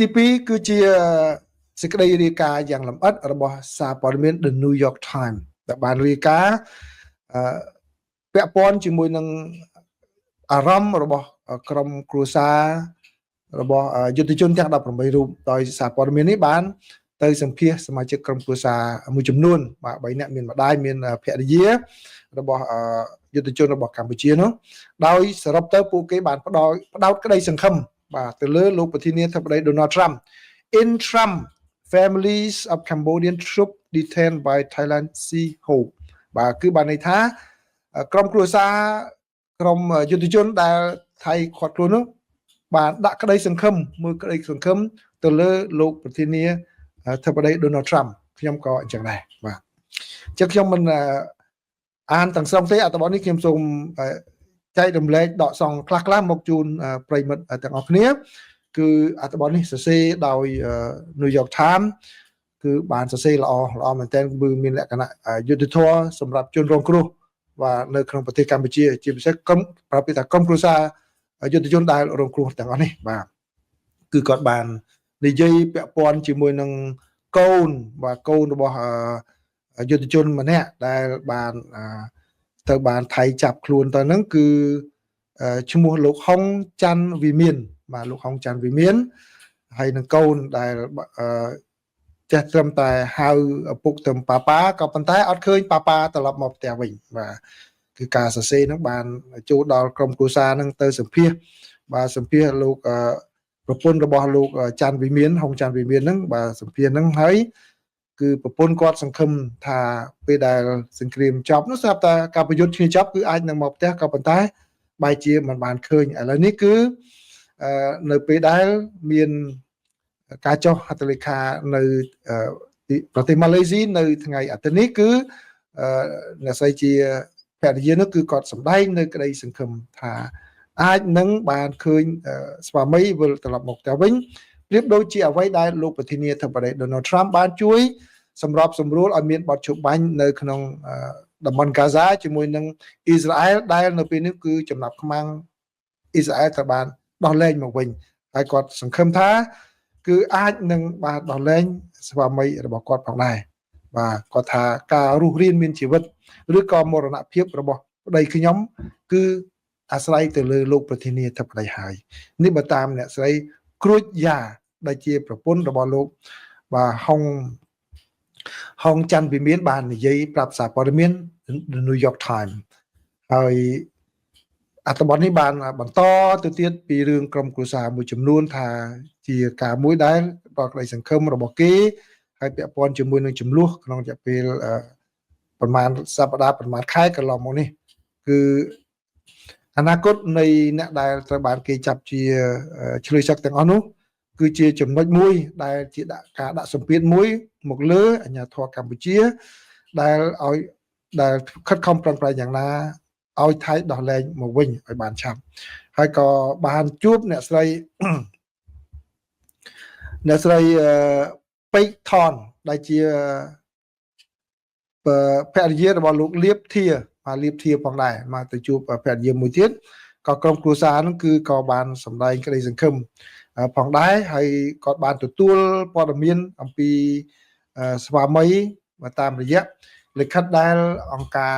ទី2គឺជាសេចក្តីរាយការណ៍យ៉ាងលម្អិតរបស់សារព័ត៌មាន The New York Times ដែលបានរាយការណ៍ពាក់ព័ន្ធជាមួយនឹងអារម្មណ៍របស់ក្រុមគ្រួសាររបស់យុទ្ធជនទាំង18រូបដោយសារព័ត៌មាននេះបានទៅសម្ភាសសមាជិកក្រុមគ្រួសារមួយចំនួនបាទ3នាក់មានម្ដាយមានភរិយារបស់យុទ្ធជនរបស់កម្ពុជានោះដោយសរុបទៅពួកគេបានផ្ដោតក្តីសង្ឃឹមបាទទៅលើលោកប្រធានាធិបតី Donald Trump in Trump families of Cambodian troops detained by Thailand Sea Hope បាទគឺបានន័យថាក្រុមគ្រួសារក្រុមយុទ្ធជនដែលថៃខាត់ខ្លួននោះបានដាក់ក្តីសង្ឃឹមមើលក្តីសង្ឃឹមទៅលើលោកប្រធានាធិបតី Donald Trump ខ្ញុំក៏អញ្ចឹងដែរបាទអញ្ចឹងខ្ញុំមិនអានទាំងស្រុងទេអត្ថបទនេះខ្ញុំសូមចែករំលែកដកសង្កខ្លះមកជូនប្រិយមិត្តទាំងអស់គ្នាគឺអត្ថបទនេះសរសេរដោយ New York Times គឺបានសរសេរល្អមែនទែនគឺមានលក្ខណៈយុត្តិធម៌សម្រាប់ជនរងគ្រោះបាទនៅក្នុងប្រទេសកម្ពុជាជាពិសេសក្រុមគ្រួសារយុទ្ធជនដែលរងគ្រោះទាំងអស់នេះបាទគឺគាត់បាននិយាយពាក់ព័ន្ធជាមួយនឹងកូនរបស់យុទ្ធជនម្នាក់ដែលបានទៅបានថៃចាប់ខ្លួនទៅហ្នឹងគឺឈ្មោះលោកហុងច័ន្ទវិមានបាទលោកហុងច័ន្ទវិមានហើយនឹងកូនដែលចេះត្រឹមតែហៅឪពុកទៅប៉ាក៏ប៉ុន្តែអត់ឃើញប៉ាត្រឡប់មកផ្ទះវិញបាទគឺការសរសេរហ្នឹងបានចូលដល់ក្រុមគ្រួសារហ្នឹងទៅសម្ភាសបាទសម្ភាសលោកប្រពន្ធរបស់លោកច័ន្ទវិមានហុងច័ន្ទវិមានហ្នឹងបាទសម្ភាសហ្នឹងហើយគឺប្រពន្ធគាត់សង្ឃឹមថាពេលដែលសង្គ្រាមចប់នោះស្រាប់តែការប្រយុទ្ធឈ្នះចប់គឺអាចនឹងមកផ្ទះក៏ប៉ុន្តែបែរជាមិនបានឃើញឥឡូវនេះគឺនៅពេលដែលមានការចុះហត្ថលេខានៅប្រទេសម៉ាឡេស៊ីនៅថ្ងៃអាទិត្យនេះគឺអ្នកស្រីជាភរិយានោះគឺគាត់សម្ដែងនៅក្តីសង្ឃឹមថាអាចនឹងបានឃើញស្វាមីវិលត្រឡប់មកផ្ទះវិញប្រៀបដូចជាអ្វីដែលលោកប្រធានាធិបតី Donald Trump បានជួយសម្របសម្រួលឲ្យមានបទជបាញ់នៅក្នុងតំបន់ហ្គាហ្សាជាមួយនឹងអ៊ីស្រាអែលដែលនៅពេលនេះគឺចំណាប់ខ្មាំងអ៊ីស្រាអែលត្រូវបានដោះលែងមកវិញហើយគាត់សង្ឃឹមថាគឺអាចនឹងបានដោះលែងស្វាមីរបស់គាត់ផងដែរបាទគាត់ថាការរស់រានមានជីវិតឬក៏មរណភាពរបស់ប្តីខ្ញុំគឺអាស្រ័យទៅលើលោកប្រធានាធិបតីហើយនេះបើតាមអ្នកស្រីគ្រួចយ៉ាដែលជាប្រពន្ធរបស់លោកបាទហុងច័ន្ទវិមានបាននិយាយប្រាប់សារព័ត៌មាន The New York Times ហើយអត្ថបទនេះបានបន្តទៅទៀតពីរឿងក្រុមគ្រួសារមួយចំនួនថាជាការមួយដែលដល់ក្តីសង្ឃឹមរបស់គេហើយពាក់ព័ន្ធជាមួយនឹងចំនួនក្នុងរយៈពេលប្រហែលសប្តាហ៍ប្រហែលខែកន្លងមកនេះគឺអនាគតនៃអ្នកដែលត្រូវបានគេចាប់ជាឆ្លើយសឹកទាំងអស់នោះគឺជាចំណុចមួយដែលជាការដាក់សម្ពាធមួយមកលើអាជ្ញាធរកម្ពុជាដែលខិតខំប្រឹងប្រែងយ៉ាងណាឲ្យថៃដោះលែងមកវិញឲ្យបានឆាប់ហើយក៏បានជួបអ្នកស្រីពេកថនដែលជាភរិយារបស់លោកលៀបធាផងដែរមកទៅជួបភរិយាមួយទៀតក៏ក្រុមគ្រួសារហ្នឹងគឺក៏បានសម្ដែងក្តីសង្ឃឹមផងដែរហើយគាត់បានទទួលព័ត៌មានអំពីស្វាមីតាមរយៈលិខិតដែលអង្គការ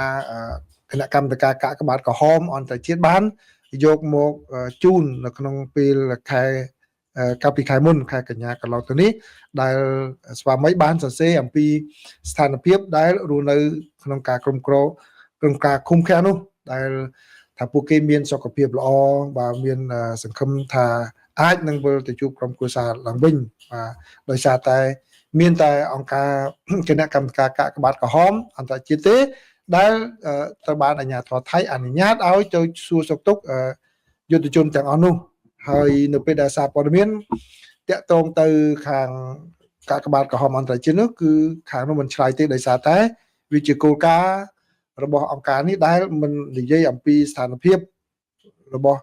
គណៈកម្មាធិការកាកបាទក្រហមអន្តរជាតិបានយកមកជូននៅក្នុងពេលកាលពីខែមុនខែកញ្ញាកន្លងទៅនេះដែលស្វាមីបានសរសេរអំពីស្ថានភាពដែលរស់នៅក្នុងការគ្រប់គ្រងក្នុងការឃុំឃាំងនោះដែលថាពួកគេមានសុខភាពល្អបាទមានសង្ឃឹមថាអាចនឹងវិលទៅជួបក្រុមគ្រួសារឡើងវិញបាទដោយសារតែមានតែអង្គការគណៈកម្មការកាកបាទក្រហមអន្តរជាតិទេដែលត្រូវបានអាជ្ញាធរថៃអនុញ្ញាតឲ្យទៅសួរសុខទុក្ខយុទ្ធជនទាំងអស់នោះហើយនៅពេលដែលសារព័ត៌មានតាក់ទងទៅខាងកាកបាទក្រហមអន្តរជាតិនោះគឺខាងនោះមិនឆ្លើយទេដោយសារតែវាជាគោលការណ៍របស់អង្គការនេះដែលមិននិយាយអំពីស្ថានភាពរបស់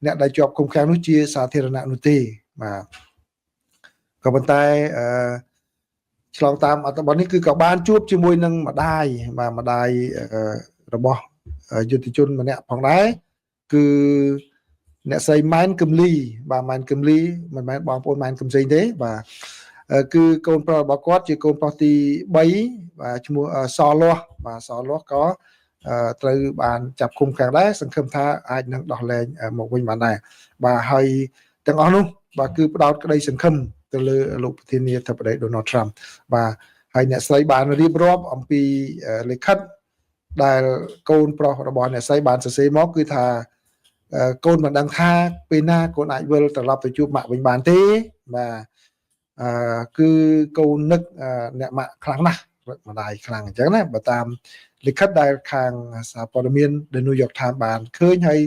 អ្នកដែលជាប់ឃុំឃាំងនោះជាសាធារណៈនោះទេបាទក៏ប៉ុន្តែឆ្លងតាមអត្ថបទនេះគឺក៏បានជួបជាមួយនឹងម្ដាយរបស់យុទ្ធជនម្នាក់ផងដែរគឺ អ្នកស្រីម៉ែនគឹមលីបាទម៉ែនគឹមលីមិនមែនបងប្អូនម៉ែនគឹមសេងទេបាទគឺកូនប្រុសរបស់គាត់ជាកូនប្រុសទី3បាទឈ្មោះសលាស់បាទសលាស់ក៏ត្រូវបានចាប់ឃុំខាងដែរសង្ឃឹមថាអាចនឹងដោះលែងមកវិញបានដែរបាទហើយទាំងអស់នោះបាទគឺផ្ដោតក្តីសង្ឃឹមទៅលើលោកប្រធានាធិបតី Donald Trump បាទហើយអ្នកស្រីបានរៀបរាប់អំពីលិខិតដែលកូនប្រុសរបស់អ្នកស្រីបានសរសេរមកគឺថាកូនមិនដឹងថាពេលណាកូនអាចវិលត្រឡប់ទៅជួបម៉ាក់វិញបានទេបាទគឺកូននឹកអ្នកម៉ាក់ខ្លាំងណាស់ម្ដាយខ្លាំងអញ្ចឹងណាបើតាមលិខិតដែលខាងសារព័ត៌មាន The New York Times បានឃើញហើយ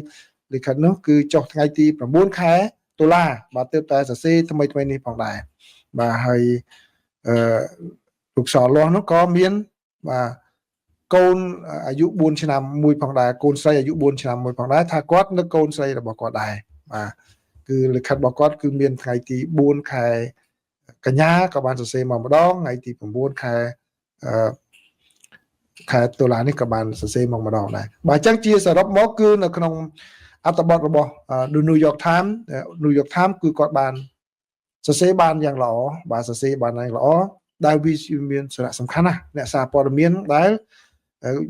លិខិតនោះគឺចុះថ្ងៃទី9 ខែតុលាបាទទើបតែសរសេរថ្មីនេះផងដែរបាទហើយលោកសលាស់នោះក៏មានបាទកូនអាយុ4 ឆ្នាំមួយផងដែរកូនស្រីអាយុ4 ឆ្នាំមួយផងដែរថាគាត់នឹកកូនស្រីរបស់គាត់ដែរបាទគឺលិខិតរបស់គាត់គឺមានថ្ងៃទី4 ខែកញ្ញាក៏បានសរសេរមកម្ដងថ្ងៃទី9 ខែតុលានេះក៏បានសរសេរមកម្ដងដែរបាទអញ្ចឹងជាសរុបមកគឺនៅក្នុងអត្ថបទរបស់ The New York Times New York Times គឺគាត់បានសរសេរបានយ៉ាងល្អបាទសរសេរបានយ៉ាងល្អដែលវាមានសារៈសំខាន់ណាស់អ្នកសារព័ត៌មានដែល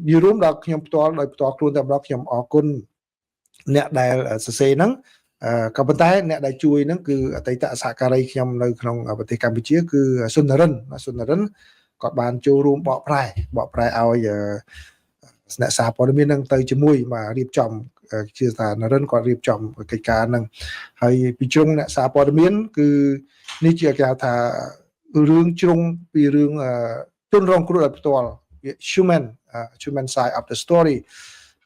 យល់រួមដល់ខ្ញុំផ្ទាល់ដោយផ្ទាល់ខ្លួនតែម្ដងខ្ញុំអរគុណអ្នកដែលសរសេរហ្នឹងក៏ប៉ុន្តែអ្នកដែលជួយហ្នឹងគឺអតីតសហការីខ្ញុំនៅក្នុងប្រទេសកម្ពុជាគឺសុនរិនគាត់បានចូលរួមបកប្រែឲ្យអ្នកសារព័ត៌មានហ្នឹងទៅជាមួយមករៀបចំជាថានរិនគាត់រៀបចំកិច្ចការហ្នឹងហើយពីជ្រុងអ្នកសារព័ត៌មានគឺនេះជាគេហៅថារឿងជ្រុងពីរឿងជនរងគ្រោះដោយផ្ទាល់ human side of the story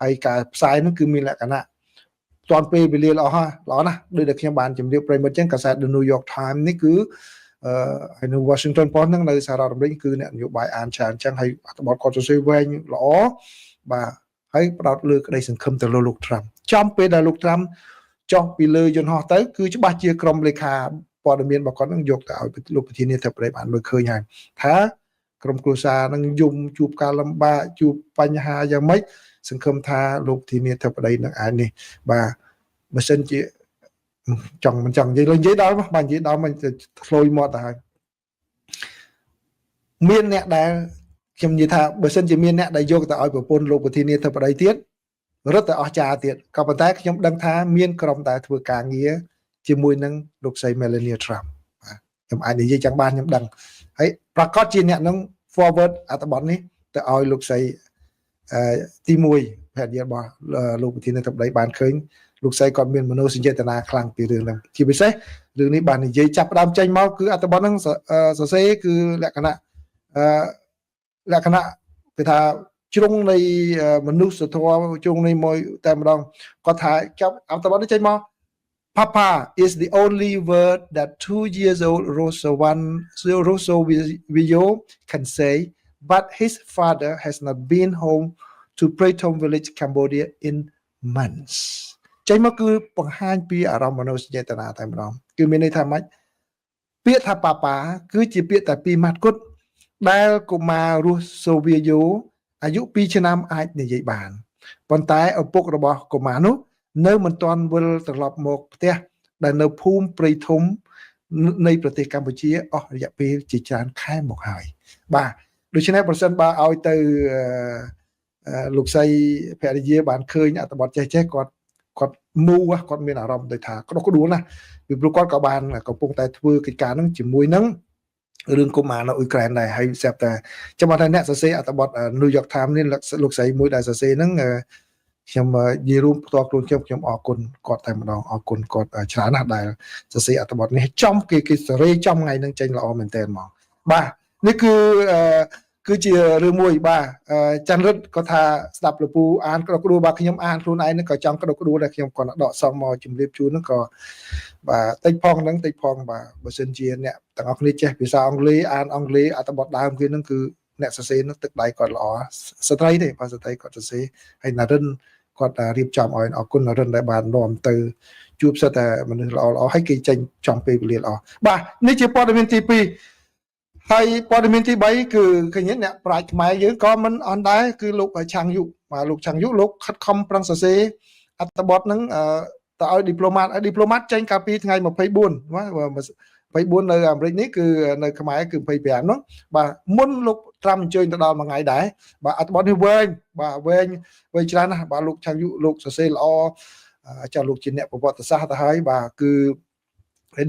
ហើយការផ្សាយហ្នឹងគឺមានលក្ខណៈតាន់ពេលវេលាល្អណាស់ដូចដែលខ្ញុំបានជម្រាបប្រិមិត្តចឹងកាសែត The New York Times នេះគឺហើយនៅ Washington Post ហ្នឹងនៅសហរដ្ឋអាមេរិកគឺអ្នកនយោបាយអានច្រើនចឹងហើយអត្ថបទគាត់សរសេរវែងល្អបាទហើយផ្ដោតលើក្តីសង្ឃឹមទៅលើលោក Trump ចំពេលដែលលោក Trump ចុះពីលើយន្តហោះទៅគឺច្បាស់ជាក្រុមលេខាព័ត៌មានរបស់គាត់នឹងយកទៅឲ្យលោកប្រធានាធិបតីបានមើលឃើញហើយថាក្រុមគ្រួសារនឹងជួបការលំបាកជួបបញ្ហាយ៉ាងម៉េចសង្ឃឹមថាលោកប្រធានាធិបតីនឹងឯនេះបាទបើសិនជាចង់មិនចង់និយាយដល់មកបាទនិយាយដល់មិនធ្លុយមាត់ទៅហើយមានអ្នកដែលខ្ញុំនិយាយថាបើសិនជាមានអ្នកដែលយកទៅឲ្យប្រពន្ធលោកប្រធានាធិបតីទៀតរត់ទៅអស់ចាទៀតក៏ប៉ុន្តែខ្ញុំដឹងថាមានក្រុមដែលធ្វើការងារជាមួយនឹងលោកស្រី Melania Trump បាទខ្ញុំអាចនិយាយចឹងបានខ្ញុំដឹងហើយប្រកាសជាអ្នកនឹង forward អត្ថបទនេះទៅឲ្យលោកស្រីទី1ភរិយារបស់លោកប្រធានាធិបតីបានឃើញលោកស្រីគាត់មានមនោសញ្ចេតនាខ្លាំងពីរឿងហ្នឹងជាពិសេសរឿងនេះបាននិយាយចាប់ផ្ដើមចេញមកគឺអត្ថបទហ្នឹងសរសេរគឺលក្ខណៈគេថាជ្រុងនៃមនុស្សធម៌ជ្រុងនៃមួយតែម្ដងគាត់ថាចាប់អត្ថបទនេះចេញមក Papa is the only word that 2 years old Rosso can say but his father has not been home to Pratom village Cambodia in months ចេញមកគឺបង្ហាញពីអារម្មណ៍មនោសញ្ចេតនាតែម្ដងគឺមានន័យថាម៉េចពាក្យថាប៉ាប៉ាគឺជាពាក្យតែ2ម៉ាត់គត់ដែលកុមាររស់សូវីយ៉ូអាយុ2 ឆ្នាំអាចនិយាយបានប៉ុន្តែឪពុករបស់កុមារនោះនៅមិនទាន់វិលត្រឡប់មកផ្ទះដែលនៅភូមិព្រៃធំនៃប្រទេសកម្ពុជាអស់រយៈពេលជាច្រើនខែមកហើយបាទដូច្នេះប្រសិនបើឲ្យទៅលោកស្រីភរិយាបានឃើញអត្ថបទចេះគាត់មូគាត់មានអារម្មណ៍ដូចថាក្តុកក្តួលណាស់ពីព្រោះគាត់ក៏បានកំពុងតែធ្វើកិច្ចការហ្នឹងជាមួយនឹងរឿងកុមារនៅអ៊ុយក្រែនដែរហើយស្រាប់តែចាំមកថាអ្នកសរសេរអត្ថបទ New York Times នេះលោកស្រីមួយដែលសរសេរហ្នឹងខ្ញុំនិយាយរួមផ្ទាល់ខ្លួនខ្ញុំអរគុណគាត់តែម្ដងអរគុណគាត់ច្រើនណាស់ដែលសរសេរអត្ថបទនេះចំគេសេរីចំថ្ងៃហ្នឹងចេញល្អមែនតើហ្មងបាទនេះគឺជារឿងមួយបាទច័ន្ទរិទ្ធគាត់ថាស្ដាប់លពូអានក្តុកក្តួលបាទខ្ញុំអានខ្លួនឯងហ្នឹងក៏ចង់ក្តុកក្តួលដែរខ្ញុំគាត់ដកសំមកជម្រាបជូនហ្នឹងក៏បាទតិចផងបាទបើសិនជាអ្នកទាំងអស់គ្នាចេះភាសាអង់គ្លេសអានអង់គ្លេសអត្ថបទដើមគេហ្នឹងគឺអ្នកសរសេរនោះទឹកដៃគាត់ល្អស្ត្រីទេបាទស្ត្រីគាត់សរសេរហើយនរិនគាត់រៀបចំឲ្យអរគុណនរិនដែលបាននាំទៅជួបសិតតែមនុស្សល្អហើយគេចេញចំពេលវេលាល្អបាទនេះជាព័ត៌មានទី2ហើយព័ត៌មានទី3គឺឃើញអ្នកប្រាជ្ញខ្មែរយើងក៏មិនអន់ដែរគឺលោកឆាងយុបាទលោកឆាងយុលោកខិតខំប្រឹងសរសេរអត្ថបទហ្នឹង តើឲ្យ diplomat ចេញកាលពីថ្ងៃ24នៅអាមេរិកនេះគឺនៅខ្មែរគឺ25នោះបាទមុនលោកត្រាំអញ្ជើញទៅដល់មួយថ្ងៃដែរបាទអត្ថបទនេះវែងច្រើនណាស់បាទលោកឆាំងយុលោកសរសេរល្អចាលោកជាអ្នកប្រវត្តិសាស្ត្រទៅហើយបាទគឺ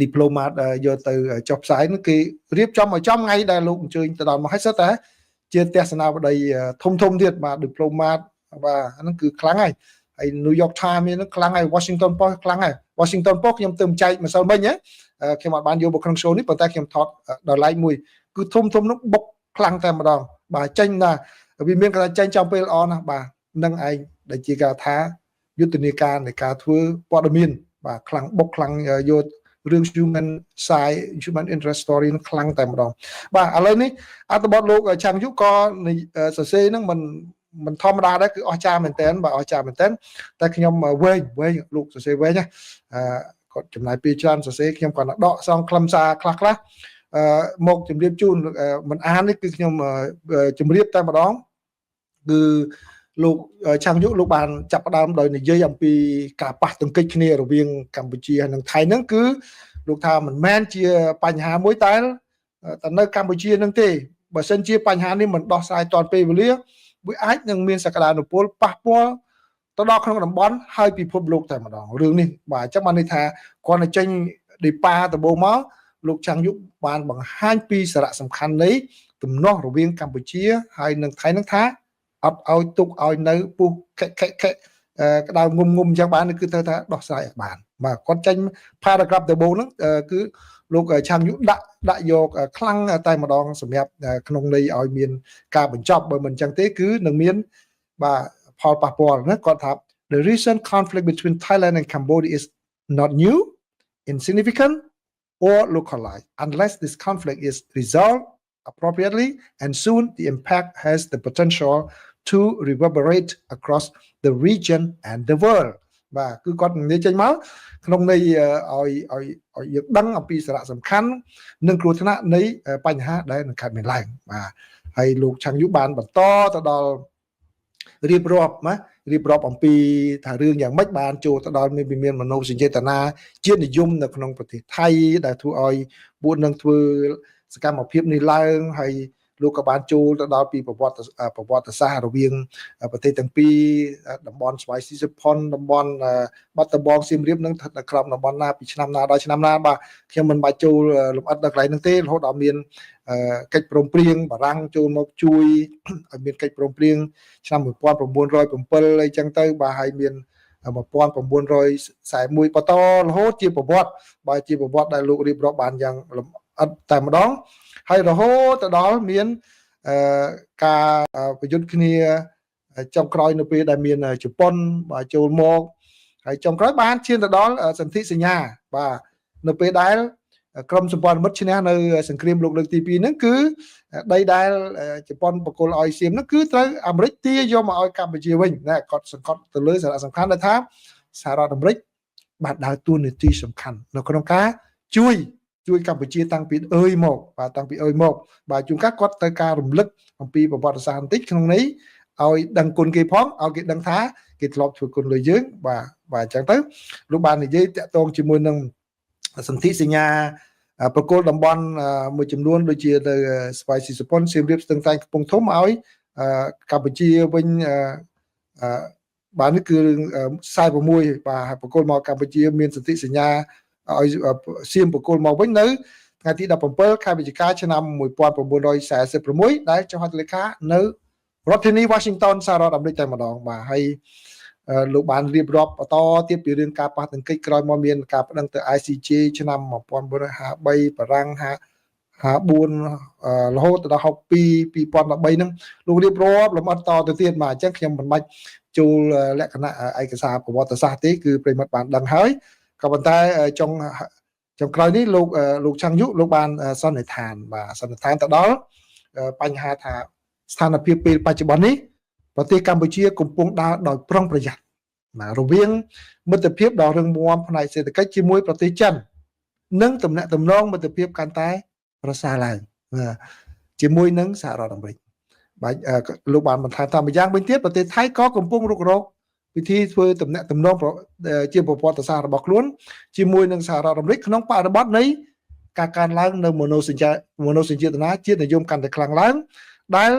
diplomat យកទៅចុះផ្សាយនោះគេរៀបចំឲ្យចំថ្ងៃដែលលោកអញ្ជើញទៅដល់មកហើយសិតតែជាទស្សនាវដ្តីធំទៀតបាទ diplomat បាទហ្នឹងគឺខ្លាំងហើយហើយ New York Times នេះខ្លាំងហើយ Washington Post ខ្លាំងហើយ Washington Post ខ្ញុំទៅចែកម្សិលមិញខ្ញុំអត់បានយកមកក្នុង show នេះប៉ុន្តែខ្ញុំថតដល់ like មួយគឺធំនោះបុកខ្លាំងតែម្ដងបាទចេញណាវាមានកន្លែងចេញចំពេលល្អណាស់បាទនឹងឯងដែលជាការថាយុទ្ធនាការនៃការធ្វើព័ត៌មានបាទខ្លាំងបុកខ្លាំងយករឿង human interest story នឹងខ្លាំងតែម្ដងបាទឥឡូវនេះអត្ថបទលោកឆាំងយុក៏សរសេរហ្នឹងមិនធម្មតាដែរគឺអស្ចារ្យមែនតើបាទអស្ចារ្យមែនតើតែខ្ញុំវែងលោកសរសេរវែងណាគាត់ចំណាយពេលច្រើនសរសេរខ្ញុំគាត់ដកសងខ្លឹមសារខ្លះមកជម្រាបជូនមិនអាននេះគឺខ្ញុំជម្រាបតែម្ដងគឺលោកឆាំងយុលោកបានចាប់ផ្ដើមដោយនិយាយអំពីការប៉ះទង្គិចគ្នារវាងកម្ពុជានិងថៃហ្នឹងគឺលោកថាមិនមែនជាបញ្ហាមួយតែនៅកម្ពុជានឹងទេបើសិនជាបញ្ហានេះមិនដោះស្រាយទាន់ពេលវេលាវាអាចនឹងមានសក្តានុពលប៉ះពាល់ទៅដល់ក្នុងតំបន់ហើយពិភពលោកតែម្ដងរឿងនេះបាទអញ្ចឹងបានន័យថាគាត់ទៅចេញដេប៉ាដំបូងមកលោកឆាំងយុបានបង្ហាញពីសារៈសំខាន់នៃទំនាស់រវាងកម្ពុជាហើយនិងថៃនឹងថាអត់ឲ្យទុកឲ្យនៅពុះក្តៅងុំអញ្ចឹងបានគឺត្រូវថាដោះស្រាយឲ្យបានបាទគាត់ចេញ paragraph ដំបូងហ្នឹងគឺលោកឆាំងយុដាក់យកខ្លាំងតែម្ដងសម្រាប់ក្នុងន័យឲ្យមានការបញ្ចប់បើមិនអញ្ចឹងទេគឺនឹងមានបាទផលប៉ះពាល់ណាគាត់ថា the recent conflict between Thailand and Cambodia is not new, insignificant or localized unless this conflict is resolved appropriately and soon the impact has the potential to reverberate across the region and the world បាទគឺគាត់និយាយចេញមកក្នុងន័យឲ្យយើងដឹងអំពីសារៈសំខាន់និងគ្រោះថ្នាក់នៃបញ្ហាដែលនឹងកើតមានឡើងបាទហើយលោកឆាំងយុបានបន្តទៅដល់រៀបរាប់អំពីថារឿងយ៉ាងម៉េចបានចូលទៅដល់មានមនោសញ្ចេតនាជាតិនិយមនៅក្នុងប្រទេសថៃដែលធ្វើឲ្យពួកនឹងធ្វើសកម្មភាពនេះឡើងហើយលោកក៏បានចូលទៅដល់ពីប្រវត្តិសាស្ត្ររវាងប្រទេសទាំងពីរតំបន់ស្វាយស៊ីសិផុនតំបន់បាត់ដំបងសៀមរាបនឹងស្ថិតនៅក្រោមតំបន់ណាពីឆ្នាំណាដល់ឆ្នាំណាបាទខ្ញុំមិនបាច់ចូលលម្អិតដល់កន្លែងហ្នឹងទេរហូតដល់មានកិច្ចព្រមព្រៀងបារាំងចូលមកជួយឲ្យមានកិច្ចព្រមព្រៀងឆ្នាំ1907អីចឹងទៅបាទហើយមាន1941បន្តរហូតជាប្រវត្តិបាទជាប្រវត្តិដែលលោករៀបរាប់បានយ៉ាងលម្អិតតែម្ដងហើយរហូតទៅដល់មានការប្រយុទ្ធគ្នាចុងក្រោយនៅពេលដែលមានជប៉ុនបាទចូលមកហើយចុងក្រោយបានឈានទៅដល់សន្ធិសញ្ញាបាទនៅពេលដែលក្រមសម្ព័ន្ធមិត្តឈ្នះនៅសង្គ្រាមលោកលើកទី2ហ្នឹងគឺដីដែលជប៉ុនបកគលឲ្យសៀមហ្នឹងគឺត្រូវអាមេរិកទាយកមកឲ្យកម្ពុជាវិញណាគាត់សង្កត់ទៅលើសារៈសំខាន់ដែលថាសហរដ្ឋអាមេរិកបានដើរតួនាទីសំខាន់នៅក្នុងការជួយកម្ពុជាតាំងពីមកបាទជួនកាលគាត់ត្រូវការរំលឹកអំពីប្រវត្តិសាស្ត្របន្តិចក្នុងនេះឲ្យដឹងគុណគេផងឲ្យគេដឹងថាគេធ្លាប់ធ្វើគុណលើយើងបាទអញ្ចឹងទៅលោកបាននិយាយតាក់ទងជាមួយនឹងសន្ធិសញ្ញាប្រគល់តំបន់មួយចំនួនដូចជាទៅស្វាយស៊ីសប៉ុនសៀមរាបស្ទឹងត្រែងកំពង់ធំឲ្យកម្ពុជាវិញបាទនេះគឺ46បាទប្រគល់មកកម្ពុជាមានសន្ធិសញ្ញាឲ្យសៀមប្រគល់មកវិញនៅថ្ងៃទី17ខែវិច្ឆិកាឆ្នាំ1946ដែលចុះហត្ថលេខានៅរដ្ឋធានី Washington សហរដ្ឋអាមេរិកតែម្ដងបាទហើយលោកបានរៀបរាប់បន្តទៀតពីរឿងការប៉ះទង្គិចក្រោយមកមានការប្តឹងទៅ ICJ ឆ្នាំ1953បារាំង54រហូតដល់62 2013ហ្នឹងលោករៀបរាប់លម្អិតតទៅទៀតមកអញ្ចឹងខ្ញុំមិនបាច់ចូលលក្ខណៈឯកសារប្រវត្តិសាស្ត្រទេគឺប្រិមត្តបានដឹងហើយក៏ប៉ុន្តែចុងក្រោយនេះលោកឆាំងយុលោកបានសន្និដ្ឋានទៅដល់បញ្ហាថាស្ថានភាពពេលបច្ចុប្បន្ននេះប្រទេសកម្ពុជាកំពុងដើរដោយប្រុងប្រយ័ត្នរវាងមិត្តភាពដ៏រឹងមាំផ្នែកសេដ្ឋកិច្ចជាមួយប្រទេសចិននិងទំនាក់ទំនងមិត្តភាពកាន់តែប្រសើរឡើងជាមួយនឹងសហរដ្ឋអាមេរិកបាទលោកបានបន្ថែមថាម្យ៉ាងវិញទៀតប្រទេសថៃក៏កំពុងរុករក ពិធីធ្វើតំណែងតំណងជាប្រវត្តិសាស្ត្ររបស់ខ្លួនជាមួយនឹងសហរដ្ឋអាមេរិកក្នុងបរិបទនៃការកើនឡើងនៅមនោសញ្ចេតនាជាតិនិយមកាន់តែខ្លាំងឡើងដែល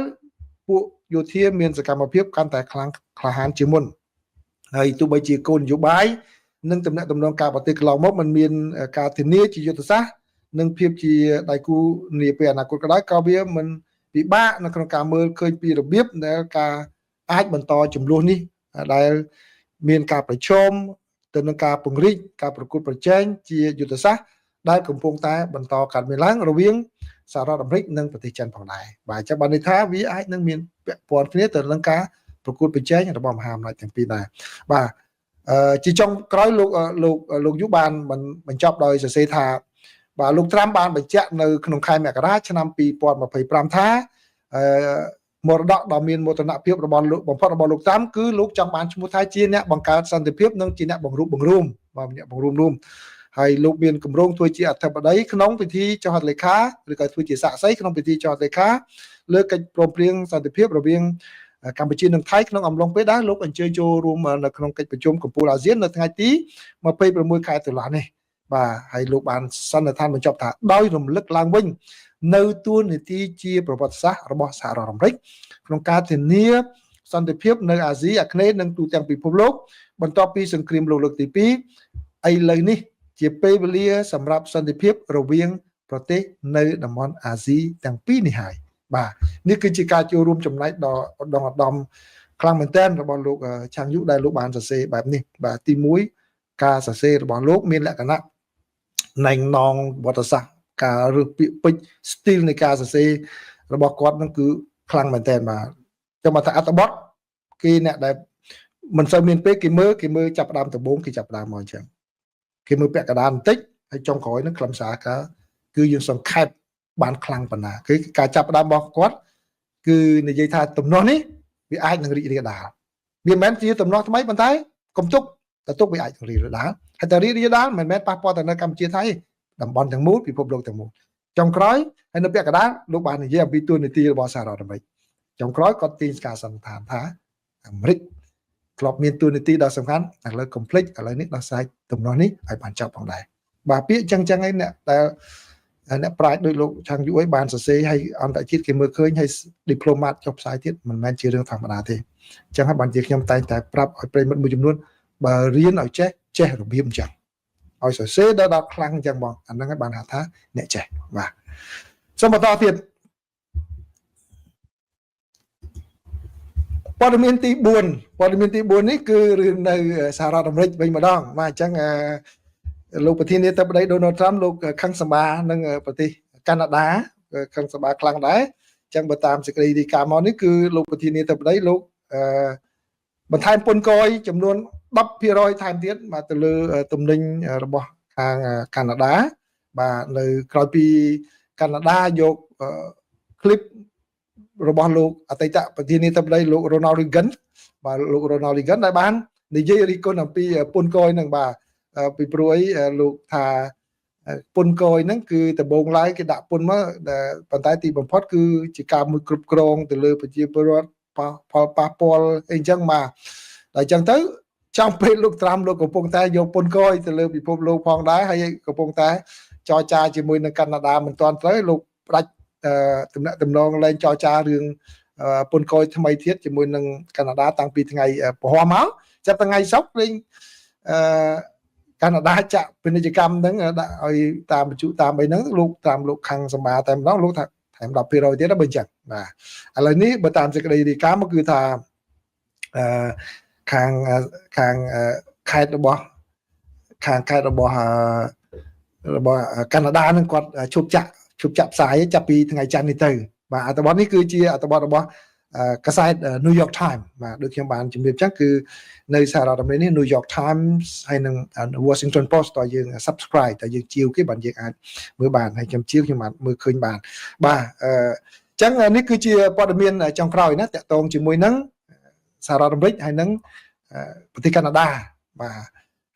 ពួកយោធាមានសកម្មភាពកាន់តែខ្លាំងក្លាហានជាងមុនហើយទោះបីជាគោលនយោបាយនិងតំណែងតំណងការបរទេសកន្លងមកมันមានការធានាជាយុទ្ធសាស្ត្រនិងភាពជាដៃគូនាពេលអនាគតក៏ដោយក៏វាមិនពិបាកនៅក្នុងការមើលឃើញពីរបៀបដែលការអាចបន្តចំនួននេះដែលមានការប្រឈមទៅនឹងការពង្រីកការប្រកួតប្រជែងជាយុទ្ធសាស្ត្រដែលកំពុងតែបន្តកើតមានឡើងរវាងសហរដ្ឋអាមេរិកនិងប្រទេសចិនផងដែរបាទអញ្ចឹងបានន័យថាវាអាចនឹងមានពាក់ព័ន្ធគ្នាទៅនឹងការប្រកួតប្រជែងរបស់មហាអំណាចទាំងពីរដែរបាទជាចុងក្រោយលោកយុបានបញ្ចប់ដោយសរសេរថាបាទលោកត្រាំបានបញ្ជាក់នៅក្នុងខែមករាឆ្នាំ2025ថាមរតកដ៏មានមោទនភាពរបស់លោកបំផុតរបស់លោកត្រាំគឺលោកចង់បានឈ្មោះថាជាអ្នកបង្កើតសន្តិភាពនិងជាអ្នកបង្រួបបង្រួមបាទអ្នកបង្រួមរួមហើយលោកមានគម្រោងធ្វើជាអធិបតីក្នុងពិធីចុះហត្ថលេខាឬក៏ធ្វើជាសាក្សីក្នុងពិធីចុះហត្ថលេខាលើកិច្ចព្រមព្រៀងសន្តិភាពរវាងកម្ពុជានិងថៃក្នុងអំឡុងពេលដែលលោកអញ្ជើញចូលរួមនៅក្នុងកិច្ចប្រជុំកំពូលអាស៊ាននៅថ្ងៃទី26ខែតុលានេះបាទហើយលោកបានសន្និដ្ឋានបញ្ចប់ថាដោយរំលឹកឡើងវិញនៅទួលនីតិជាប្រវត្តិសាស្ត្ររបស់សហរដ្ឋអាមេរិកក្នុងការធានាសន្តិភាពនៅអាស៊ីអាគ្នេយ៍និងទូទាំងពិភពលោកបន្ទាប់ពីសង្គ្រាមលោកលើកទី2ឥឡូវនេះជាពេលវេលាសម្រាប់សន្តិភាពរវាងប្រទេសនៅតំបន់អាស៊ីទាំងពីរនេះហើយបាទនេះគឺជាការចូលរួមចំណែកដ៏ឧត្តមខ្លាំងមែនទែនរបស់លោកឆាងយុដែលលោកបានសរសេរបែបនេះបាទទី1ការសរសេររបស់លោកមានលក្ខណៈណែងណងវត្តសាស្ត្រការរើសពាក្យពេចន៍ style នៃការសរសេររបស់គាត់នឹងគឺខ្លាំងមែនទែនបាទចាំថាអត្ថបទគេអ្នកដែលមិនសូវមានពេកគេមើលចាប់ដើមដំបូងគេចាប់ដើមមកអញ្ចឹងគេមើលពាក់កណ្ដាលបន្តិចហើយចុងក្រោយនឹងខ្លឹមសារគឺយើងសង្ខេបបានខ្លាំងប៉ុណ្ណាគឺការចាប់ដើមរបស់គាត់គឺនិយាយថាទំនាស់នេះវាអាចនឹងរីករាលដាលវាមិនមែនជាទំនាស់ថ្មីប៉ុន្តែកុំទុកតែទុកវាអាចរីករាលដាលហើយតែរីករាលដាលមិនមែនប៉ះពាល់ទៅនៅកម្ពុជាថៃទេតំបន់ទាំងមូលពិភពលោកទាំងមូលចុងក្រោយហើយនៅពាក់កណ្ដាលលោកបាននិយាយអំពីទួលនីតិរបស់សហរដ្ឋអាមេរិកចុងក្រោយគាត់ទាញការសន្និដ្ឋានថាអាមេរិកធ្លាប់មានទួលនីតិដ៏សំខាន់ឥឡូវកុំភ្លេចឥឡូវនេះដោះស្រាយទំនាស់នេះឲ្យបានចប់ផងដែរបាទពាក្យចឹងឯអ្នកដែលអ្នកប្រាជ្ញដោយលោកឆាងយុឲ្យបានសរសេរឲ្យអន្តរជាតិគេមើលឃើញឲ្យ diplomat ចុះផ្សាយទៀតមិនមែនជារឿងធម្មតាទេអញ្ចឹងហើយបានជាខ្ញុំតែងតែប្រាប់ឲ្យប្រិយមិត្តមួយចំនួនបើរៀនឲ្យចេះរបៀបអញ្ចឹងឲ្យសរសេរដល់ខ្លាំងអញ្ចឹងបងអាហ្នឹងហើយបានហៅថាអ្នកចេះបាទសូមបន្តទៀតព័ត៌មានទី4នេះគឺរឿងនៅសហរដ្ឋអាមេរិកវិញម្ដងបាទអញ្ចឹងលោកប្រធានាធិបតី Donald Trump លោកខឹងសម្បានឹងប្រទេសកាណាដាខឹងសម្បាខ្លាំងដែរអញ្ចឹងបើតាមសេចក្តីរាយការណ៍មកនេះគឺលោកប្រធានាធិបតីលោកបន្ថែមពន្ធគយចំនួន 10% ថែមទៀតមកទៅលើទំនិញរបស់ខាងកាណាដាបាទនៅក្រោយពីកាណាដាយកคลิปរបស់លោកអតីតប្រធានាធិបតីលោក Ronald Reagan បាទលោក Ronald Reagan ដែលបាននិយាយរិះគន់អំពីពន្ធគយនឹងបាទពីព្រោះអីលោកថាពន្ធគយហ្នឹងគឺដំបូងឡើយគេដាក់ពន្ធមកប៉ុន្តែទីបំផុតគឺជាការមួយគ្រប់គ្រងទៅលើប្រជាពលរដ្ឋប៉ះពាល់អីចឹងមកដល់ចឹងទៅចំពេលលោកត្រាំលោកកំពុងតែយកពន្ធគយទៅលើពិភពលោកផងដែរហើយកំពុងតែចរចាជាមួយនឹងកាណាដាមិនទាន់ត្រូវលោកផ្ដាច់ទំនាក់ទំនងលែងចរចារឿងពន្ធគយថ្មីទៀតជាមួយនឹងកាណាដាតាំងពីថ្ងៃពហុមកចាប់ថ្ងៃសុក្រលេងកាណាដាចាក់ពាណិជ្ជកម្មហ្នឹងដាក់ឲ្យតាមបញ្ជូតាមអីហ្នឹងលោកតាមលោកខាងសម្បាតែម្ដងលោកថាថែម 10% ទៀតបើអញ្ចឹងបាទឥឡូវនេះបើតាមសេចក្តីរាយការណ៍មកគឺថាខាងខេត្តរបស់កាណាដានឹងគាត់ឈប់ចាក់ផ្សាយចាប់ពីថ្ងៃច័ន្ទនេះទៅបាទអត្ថបទនេះគឺជាអត្ថបទរបស់កាសែត New York Times បាទដូចខ្ញុំបានជម្រាបចឹងគឺនៅសហរដ្ឋអាមេរិកនេះ New York Times ហើយនិង Washington Post តើយើង subscribe តើយើងជាវគេបានយើងអាចមើលបានហើយខ្ញុំជាវខ្ញុំបានមើលឃើញបានបាទចឹងនេះគឺជាព័ត៌មានចុងក្រោយណាតាក់ទងជាមួយនឹងសហរដ្ឋអាមេរិកហើយនិងប្រទេសកាណាដាបាទ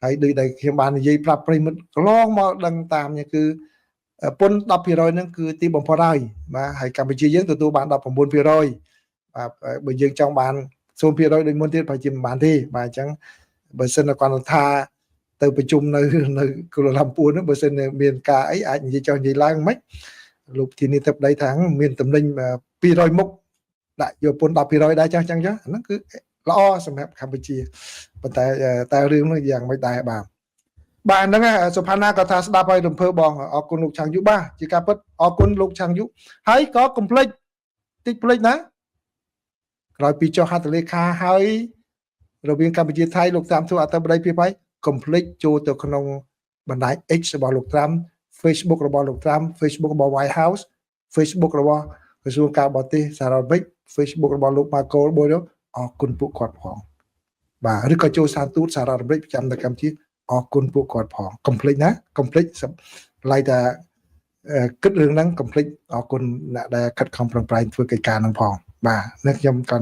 ហើយដូចដែលខ្ញុំបាននិយាយប្រាប់ប្រិមិត្តកន្លងមកដឹងតាមនេះគឺពន្ធ 10% ហ្នឹងគឺទីបំផុតហើយបាទហើយកម្ពុជាយើងទទួលបាន 19% បាទបើយើងចង់បាន សូមភាគរយដូចមុនទៀតបើជាមិនបានទេបាទអញ្ចឹងបើសិនតែគាត់ថាទៅប្រជុំនៅគូលំពួនហ្នឹងបើសិនមានការអីអាចនិយាយចុះនិយាយឡើងមិនលោកធានាទឹកដីថាមានតំណែង200មុខដាក់យកពន្ធ 10% ដែរចាស់ចឹងចុះហ្នឹងគឺល្អសម្រាប់កម្ពុជាប៉ុន្តែរឿងនោះយ៉ាងមិនដែរបាទហ្នឹងសុផាណាក៏ថាស្ដាប់ហើយរំភើបបងអរគុណលោកឆាងយុបាទជាការពិតអរគុណលោកឆាងយុហើយក៏កុំភ្លេចតិចភ្លេចណាក្រោយពីចុះហត្ថលេខាហើយរវាងកម្ពុជាថៃលោកត្រាំធ្វើអត្ថបទភាពហើយកុំភ្លេចចូលទៅក្នុងបណ្ដាញ X របស់លោកត្រាំ Facebook របស់លោកត្រាំ Facebook របស់ White House Facebook របស់ក្រសួងការបរទេសសហរដ្ឋអាមេរិក Facebook របស់លោក Marco Rubio អរគុណពួកគាត់ផងបាទឬក៏ចូលសារទូតសហរដ្ឋអាមេរិកប្រចាំនៅកម្ពុជាអរគុណពួកគាត់ផងកុំភ្លេចណាកុំភ្លេចឡៃតាគិតរឿងហ្នឹងកុំភ្លេចអរគុណអ្នកដែលខិតខំប្រឹងប្រែងធ្វើកិច្ចការហ្នឹងផងបាទនេះខ្ញុំក៏